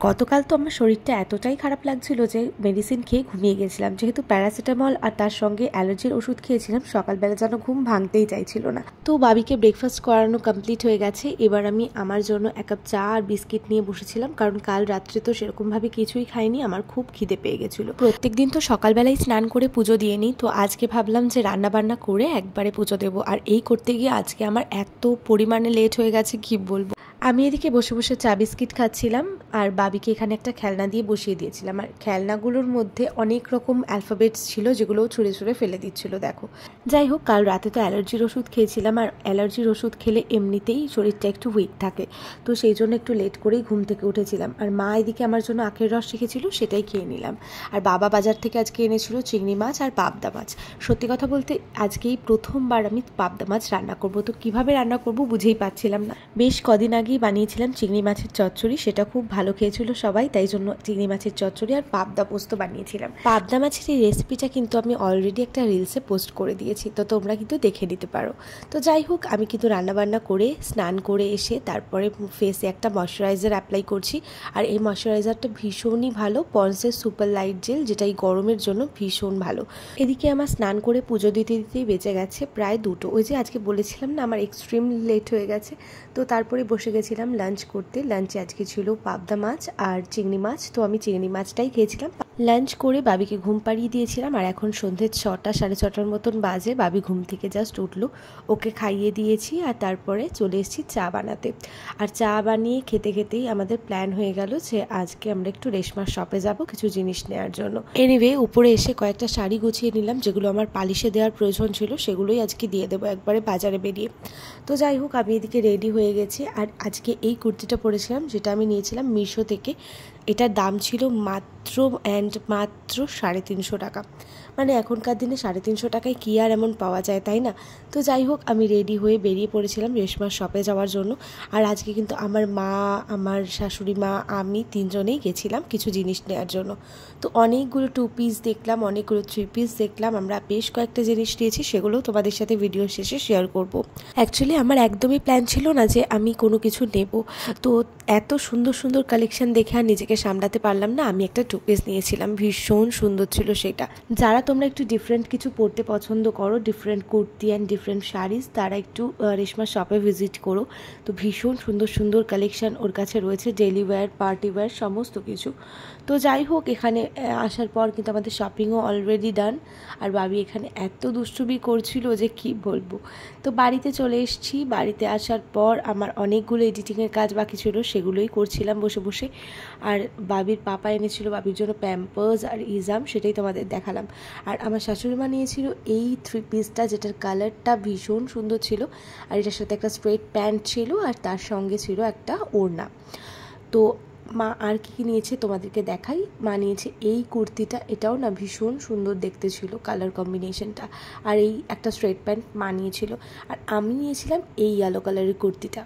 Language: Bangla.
গতকাল তো আমার শরীরটা এতটাই খারাপ লাগছিল যে মেডিসিন খেয়ে ঘুমিয়ে গেছিলাম। যেহেতু প্যারাসিটামল আর তার সঙ্গে অ্যালার্জির ওষুধ খেয়েছিলাম, সকালবেলা যেন ঘুম ভাঙতেই চাইছিল না। তো বাবিকে ব্রেকফাস্ট করানো কমপ্লিট হয়ে গেছে। এবার আমি আমার জন্য এক কাপ চা আর বিস্কিট নিয়ে বসেছিলাম, কারণ কাল রাত্রে তো সেরকমভাবে কিছুই খাইনি, আমার খুব খিদে পেয়ে গেছিলো। প্রত্যেকদিন তো সকালবেলায় স্নান করে পুজো দিয়ে নিই, তো আজকে ভাবলাম যে রান্না বান্না করে একবারে পুজো দেবো। আর এই করতে গিয়ে আজকে আমার এত পরিমাণে লেট হয়ে গেছে কি বলবো। আমি এদিকে বসে বসে চা বিস্কিট খাচ্ছিলাম আর বাবিকে এখানে একটা খেলনা দিয়ে বসিয়ে দিয়েছিলাম। আর খেলনাগুলোর মধ্যে অনেক রকম অ্যালফাবেটস ছিল, যেগুলো ছুঁড়ে ছুঁড়ে ফেলে দিচ্ছিল। দেখো, যাই হোক, কাল রাতে তো অ্যালার্জির ওষুধ খেয়েছিলাম, আর অ্যালার্জির ওষুধ খেলে এমনিতেই শরীরটা একটু উইক থাকে, তো সেই জন্য একটু লেট করেই ঘুম থেকে উঠেছিলাম। আর মা এদিকে আমার জন্য আখের রস রেখেছিল, সেটাই খেয়ে নিলাম। আর বাবা বাজার থেকে আজকে এনেছিল চিংড়ি মাছ আর পাবদা মাছ। সত্যি কথা বলতে আজকেই প্রথমবার আমি পাবদা মাছ রান্না করব, তো কিভাবে রান্না করব বুঝেই পাচ্ছিলাম না। বেশ কদিন আগেই বানিয়েছিলাম চিংড়ি মাছের চচ্চড়ি, সেটা খুব ভালো খেয়েছিল সবাই, তাই জন্য চিংড়ি মাছের চচ্চড়ি আর পাবদা পোস্ত বানিয়েছিলাম। পাবদা মাছের এই রেসিপিটা কিন্তু আমি অলরেডি একটা রিলসে পোস্ট করে দিয়েছি, তো তোমরা কিন্তু দেখে নিতে পারো। তো যাই হোক, আমি কিন্তু রান্নাবান্না করে স্নান করে এসে তারপরে ফেসে একটা ময়শ্চারাইজার অ্যাপ্লাই করছি। আর এই ময়শ্চারাইজারটা ভীষণই ভালো, পন্সের সুপার লাইট জেল, যেটা এই গরমের জন্য ভীষণ ভালো। এদিকে আমার স্নান করে পুজো দিতে দিতেই বেঁচে গেছে প্রায় 2টো। ওই যে আজকে বলেছিলাম না আমার এক্সট্রিম লেট হয়ে গেছে, তো তারপরে বসে গেছিলাম লাঞ্চ করতে। লাঞ্চে আজকে ছিল পাবদা মাছ আর চিংড়ি মাছ, তো আমি চিংড়ি মাছটাই খেয়েছিলাম। লাঞ্চ করে বাবিকে ঘুম পাড়িয়ে দিয়েছিলাম, আর এখন সন্ধ্যে 6টা 6:30 মতন বাজে। বাবি ঘুম থেকে জাস্ট উঠলো, ওকে খাইয়ে দিয়েছি আর তারপরে চলে এসেছি চা বানাতে। আর চা বানিয়ে খেতে খেতেই আমাদের প্ল্যান হয়ে গেল যে আজকে আমরা একটু রেশমার শপে যাব কিছু জিনিস নেওয়ার জন্য। এনিওয়ে, উপরে এসে কয়েকটা শাড়ি গুছিয়ে নিলাম, যেগুলো আমার পালিশে দেওয়ার প্রয়োজন ছিল, সেগুলোই আজকে দিয়ে দেবো একবারে বাজারে বেরিয়ে। তো যাই হোক, আমি এদিকে রেডি হয়ে গেছি। আর আজকে এই কুর্তিটা পরেছিলাম, যেটা আমি নিয়েছিলাম মিশো থেকে। এটার দাম ছিল মাত্র 350 টাকা। মানে এখনকার দিনে 350 টাকায় কী আর এমন পাওয়া যায়, তাই না? তো যাই হোক, আমি রেডি হয়ে বেরিয়ে পড়েছিলাম রেশমার শপে যাওয়ার জন্য। আর আজকে কিন্তু আমার মা, আমার শাশুড়ি মা, আমি 3জনেই গেছিলাম কিছু জিনিস নেওয়ার জন্য। তো অনেকগুলো 2 পিস দেখলাম, অনেকগুলো 3 পিস দেখলাম। আমরা বেশ কয়েকটা জিনিস নিয়েছি, সেগুলোও তোমাদের সাথে ভিডিও শেষে শেয়ার করব। অ্যাকচুয়ালি আমার একদমই প্ল্যান ছিল না যে আমি কোনো কিছু নেব, তো এত সুন্দর সুন্দর কালেকশন দেখে আর নিজেকে সামলাতে পারলাম না। আমি একটা 2 পিস নিয়েছিলাম, ভীষণ সুন্দর ছিল সেটা। যারা তোমরা একটু ডিফারেন্ট কিছু পরতে পছন্দ করো, different kurti and different saris, তারা একটু রেশমা শপে ভিজিট করো। তো ভীষণ সুন্দর সুন্দর কালেকশন ওর কাছে রয়েছে, ডেলি ওয়্যার, পার্টি ওয়্যার, সমস্ত কিছু। তো যাই হোক, এখানে আসার পর কিন্তু আমাদের শপিংও অলরেডি ডান। আর বাবি এখানে এত দুষ্টুমি করছিল যে কি বলবো। তো বাড়িতে চলে এসেছি। বাড়িতে আসার পর আমার অনেকগুলো এডিটিংয়ের কাজ বাকি ছিল, সেগুলোই করছিলাম বসে বসে। আর বাবির পাপা এনেছিল বাবির জন্য প্যাম্পার্স আর ইজাম, সেটাই তোমাদের দেখালাম। আর আমার শাশুড়ি মা নিয়েছিল এই 3 পিসটা, যেটার কালারটা ভীষণ সুন্দর ছিল। আর এটার সাথে একটা স্ট্রেট প্যান্ট ছিল, আর তার সঙ্গে ছিল একটা ওড়না। তো মা আর কি নিয়েছে তোমাদেরকে দেখাই। মা নিয়েছে এই কুর্তিটা, এটাও না ভীষণ সুন্দর দেখতে ছিল কালার কম্বিনেশনটা। আর এই একটা স্ট্রেট প্যান্ট মা নিয়েছিল। আর আমি নিয়েছিলাম এই ইয়েলো কালারের কুর্তিটা।